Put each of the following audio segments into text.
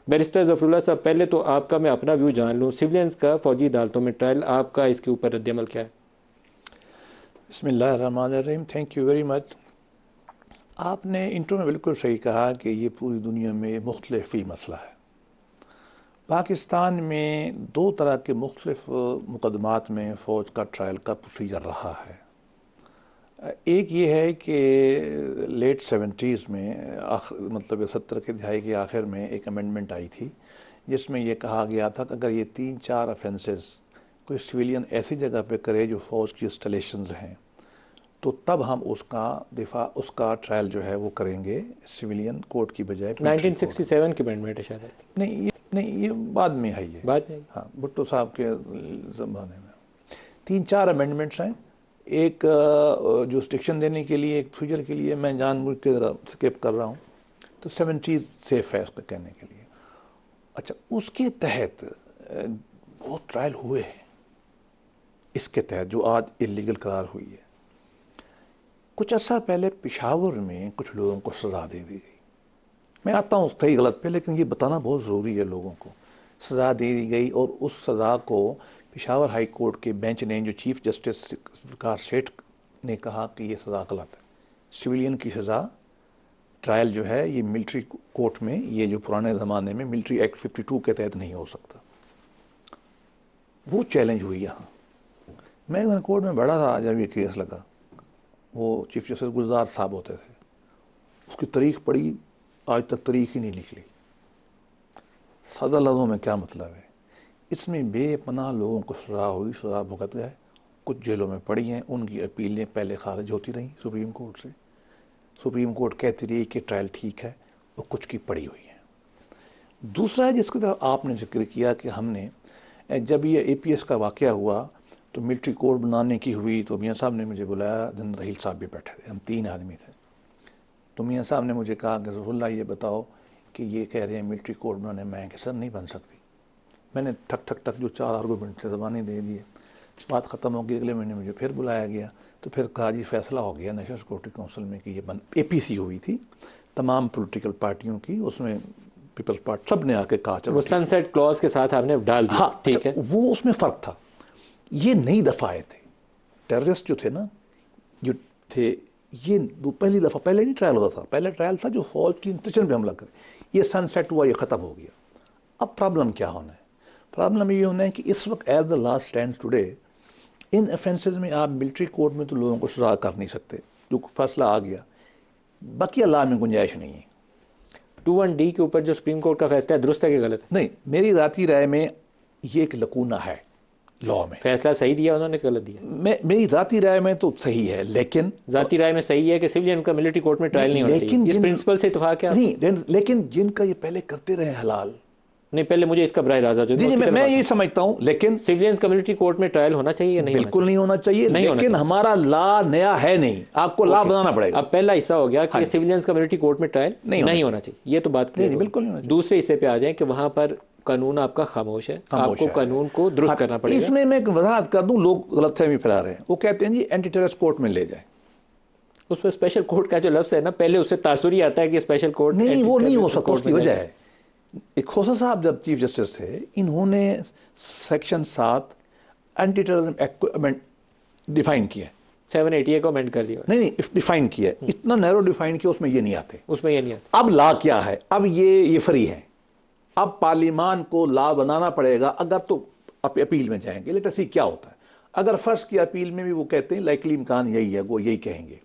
Barrister Zafarullah साहब, पहले तो आपका मैं अपना व्यू जान लूँ, सिविलियंस का फ़ौजी अदालतों में ट्रायल, आपका इसके ऊपर रद्द-ए-अमल क्या है? बिस्मिल्लाहिर्रहमानिर्रहीम। Thank you very much. आपने इंट्रो में बिल्कुल सही कहा कि ये पूरी दुनिया में मुख्तलिफ़ी मसला है। पाकिस्तान में दो तरह के मुख्तलिफ मुकदमात में फ़ौज का ट्रायल का प्रोसीजर रहा है। एक ये है कि लेट 70s में मतलब 70 के दहाई के आखिर में एक अमेंडमेंट आई थी जिसमें यह कहा गया था कि अगर ये 3-4 ऑफेंसेस कोई सिविलियन ऐसी जगह पे करे जो फ़ौज की इंस्टॉलेशंस हैं तो तब हम उसका ट्रायल जो है वो करेंगे सिविलियन कोर्ट की बजाय। 1967 की अमेंडमेंट है शायद। नहीं, ये बाद में है। ये बाद में, हाँ, भुट्टो साहब के ज़माने में 3-4 अमेंडमेंट्स हैं। एक जुरिस्डिक्शन देने के लिए, एक फ्यूचर के लिए, मैं जानबूझ के ज़रा स्किप कर रहा हूँ, तो 70 सेफ है उसका कहने के लिए। अच्छा, उसके तहत बहुत ट्रायल हुए हैं, इसके तहत जो आज इलीगल करार हुई है। कुछ अर्सा पहले पेशावर में कुछ लोगों को सज़ा दे दी गई। मैं आता हूँ सही गलत पे, लेकिन ये बताना बहुत ज़रूरी है लोगों को। सज़ा दे दी गई और उस सज़ा को पेशावर हाई कोर्ट के बेंच ने, जो चीफ जस्टिस फ़िकार सेठ ने कहा कि ये सज़ा गलत है। सिविलियन की सज़ा ट्रायल जो है ये मिलिट्री कोर्ट में, ये जो पुराने ज़माने में मिलिट्री एक्ट 52 के तहत नहीं हो सकता। वो चैलेंज हुई यहाँ। मैं कोर्ट में बैठा था जब ये केस लगा। वो चीफ जस्टिस गुलजार साहब होते थे। उसकी तारीख पढ़ी, आज तक तारीख ही नहीं निकली। सादा लफ्ज़ों में क्या मतलब है, इसमें बेपनाह लोगों को सज़ा हुई, सज़ा भुगत गए, कुछ जेलों में पड़ी हैं। उनकी अपीलें पहले खारिज होती रहीं सुप्रीम कोर्ट से। सुप्रीम कोर्ट कहती रही कि ट्रायल ठीक है, वो कुछ की पड़ी हुई है। दूसरा है जिसकी तरफ आपने जिक्र किया कि हमने जब ये APS का वाक़या हुआ तो मिलिट्री कोर्ट बनाने की हुई तो मियाँ साहब ने मुझे बुलाया, दिन रहील साहब भी बैठे थे, हम 3 आदमी थे। तो मियाँ साहब ने मुझे कहा कि ज़फ़रुल्लाह ये बताओ कि ये कह रहे हैं मिलिट्री कोर्ट बनाने, मैं कि सर नहीं बन सकती। मैंने ठक ठक ठक जो 4 आर्गूमेंट से ज़बानी दे दिए। बात ख़त्म हो गई। अगले महीने मुझे फिर बुलाया गया तो फिर कहा जी फैसला हो गया नेशनल सिक्योरिटी काउंसिल में कि ये APC हुई थी तमाम पॉलिटिकल पार्टियों की, उसमें पीपल्स पार्टी सब ने आके कहा चलो सनसेट क्लॉज के साथ आपने डाल दिया। हाँ, ठीक है, वो उसमें फ़र्क था। ये नई दफ़ा आए थे टेररिस्ट जो थे ना, जो थे, ये पहली दफ़ा, पहले नहीं ट्रायल होता था। पहले ट्रायल था जो फौज की इंस्टीट्यूशन पे हमला करे। ये सनसेट हुआ, ये ख़त्म हो गया। अब प्रॉब्लम क्या होना है? प्रॉब्लम ये होना है कि इस वक्त as the last stand today in offenses में आप मिलिट्री कोर्ट में तो लोगों को सजा कर नहीं सकते, जो फैसला आ गया। बाकी अल्लाह में गुंजाइश नहीं है। 21D के ऊपर जो सुप्रीम कोर्ट का फैसला है, दुरुस्त है कि गलत है? नहीं, मेरी ज़ाती राय में ये एक लकूना है लॉ में। फैसला सही दिया उन्होंने, गलत दिया? मेरी ज़ाती राय में तो सही है, लेकिन ज़ाती राय में सही है कि सिविलियन का मिलिट्री कोर्ट में ट्रायल नहीं होना चाहिए। इस प्रिंसिपल से इत्तेफाक है? नहीं, लेकिन जिनका ये पहले करते रहे हलाल। नहीं, पहले मुझे इसका बराह राज़ जी, मैं ये समझता हूँ, लेकिन सिविलियंस का मिलिट्री कोर्ट में ट्रायल होना चाहिए या नहीं? बिल्कुल नहीं होना चाहिए, लेकिन हमारा लॉ नया है नहीं, आपको लॉ बनाना पड़ेगा। अब पहला हिस्सा हो गया कि सिविलियंस का मिलिट्री कोर्ट में ट्रायल नहीं होना चाहिए, ये तो बात क्लियर है। बिल्कुल नहीं होना चाहिए। दूसरे हिस्से पे आ जाए कि वहां पर कानून आपका खामोश है, आपको कानून को दुरुस्त करना पड़ेगा। इसमें मैं एक वजाहत कर दूं, लोग गलतफहमी फैला रहे हैं। वो कहते हैं जी एंटी टेररिस्ट कोर्ट में ले जाए। उस पर स्पेशल कोर्ट का जो लफ्ज़ है ना, पहले उससे तासुरी आता है कि स्पेशल कोर्ट नहीं, वो नहीं हो सकता। उसकी वजह है, एक खोसा साहब जब चीफ जस्टिस थे, इन्होंने सेक्शन 7 एंटी टेररिज्म एक्ट को डिफाइन किया, 780 को अमेंड कर दिया। नहीं, डिफाइन किया, इतना नैरो डिफाइन किया, उसमें ये नहीं आते। उसमें ये नहीं आते। अब लॉ क्या है? अब ये फ्री है। अब पार्लियामान को लॉ बनाना पड़ेगा। अगर तो अपील में जाएंगे, लेट अस सी क्या होता है। अगर फर्स्ट की अपील में भी वो कहते हैं लाइकली इम्कान यही है, वो यही कहेंगे,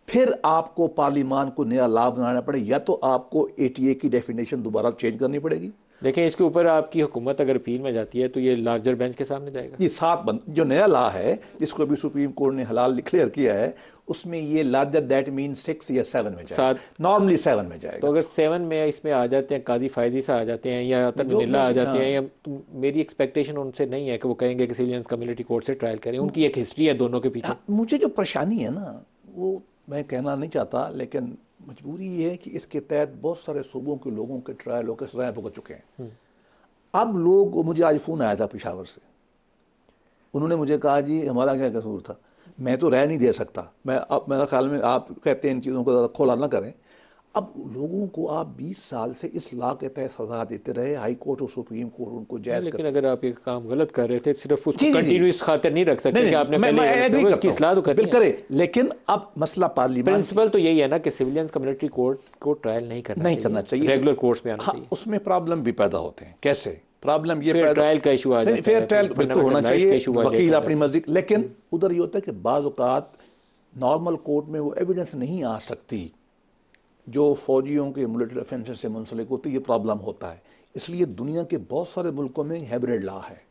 फिर आपको पार्लियामान को नया लॉ बनाना पड़े, या तो आपको ATA की डेफिनेशन दोबारा चेंज करनी पड़ेगी। देखिए, इसके ऊपर आपकी हुकूमत अगर अपील में जाती है तो ये लार्जर बेंच के सामने जाएगा। ये 7 जो नया लॉ है जिसको अभी सुप्रीम कोर्ट ने हलाल डिक्लेयर किया है, उसमें ये लार्जर दैट मीन 6 या 7 में जाएगा। नॉर्मली 7 में जाएगा। तो अगर 7 में इसमें आ जाते हैं, काजी फायजी सा आ जाते हैं या तकनीला आ जाते हैं, या तो मेरी एक्सपेक्टेशन उनसे नहीं है कि वो कहेंगे कि सिविलियंस का मिलिट्री कोर्ट से ट्रायल करें। उनकी एक हिस्ट्री है दोनों के पीछे। मुझे जो परेशानी है ना, वो मैं कहना नहीं चाहता, लेकिन मजबूरी ये है कि इसके तहत बहुत सारे सूबों के लोगों के ट्रायल होकर सजाएं भुगत चुके हैं। अब लोग, मुझे आज फ़ोन आया था पेशावर से, उन्होंने मुझे कहा जी हमारा क्या कसूर था। मैं तो राय नहीं दे सकता। मैं अब मेरा ख्याल में आप कहते हैं इन चीज़ों को ज़्यादा खोला ना करें। अब लोगों को आप 20 साल से इस लॉ के तहत सजा देते रहे, हाई कोर्ट और सुप्रीम कोर्ट उनको जायज लेकिन अगर आप ये काम गलत कर रहे थे सिर्फ उसको जी, जी, कंटिन्यूस खातिर नहीं रख सकते कि आपने मैं पहले एग्री उसकी इस्लाह तो करनी है। करे, लेकिन अब मसला पार्लियामेंट प्रिंसिपल तो यही है ना कि सिविलियंस कम्युनिटी कोर्ट को ट्रायल नहीं करना चाहिए, रेगुलर कोर्ट्स में आना चाहिए। उसमें प्रॉब्लम भी पैदा होते हैं। कैसे प्रॉब्लम? ये फेयर ट्रायल का इशू आ जाता है, फेयर ट्रायल बिल्कुल होना चाहिए, वकील अपनी मर्जी। मर्जी, लेकिन उधर ये होता है कि बाज़ औक़ात नॉर्मल कोर्ट में वो एविडेंस नहीं आ सकती जो फौजियों के मिलिट्री ऑफेंसेस से मुंसलिक होती, ये प्रॉब्लम होता है। इसलिए दुनिया के बहुत सारे मुल्कों में हाइब्रिड लॉ है,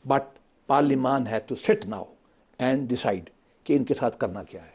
बट पार्लियामान है to sit now and decide कि इनके साथ करना क्या है।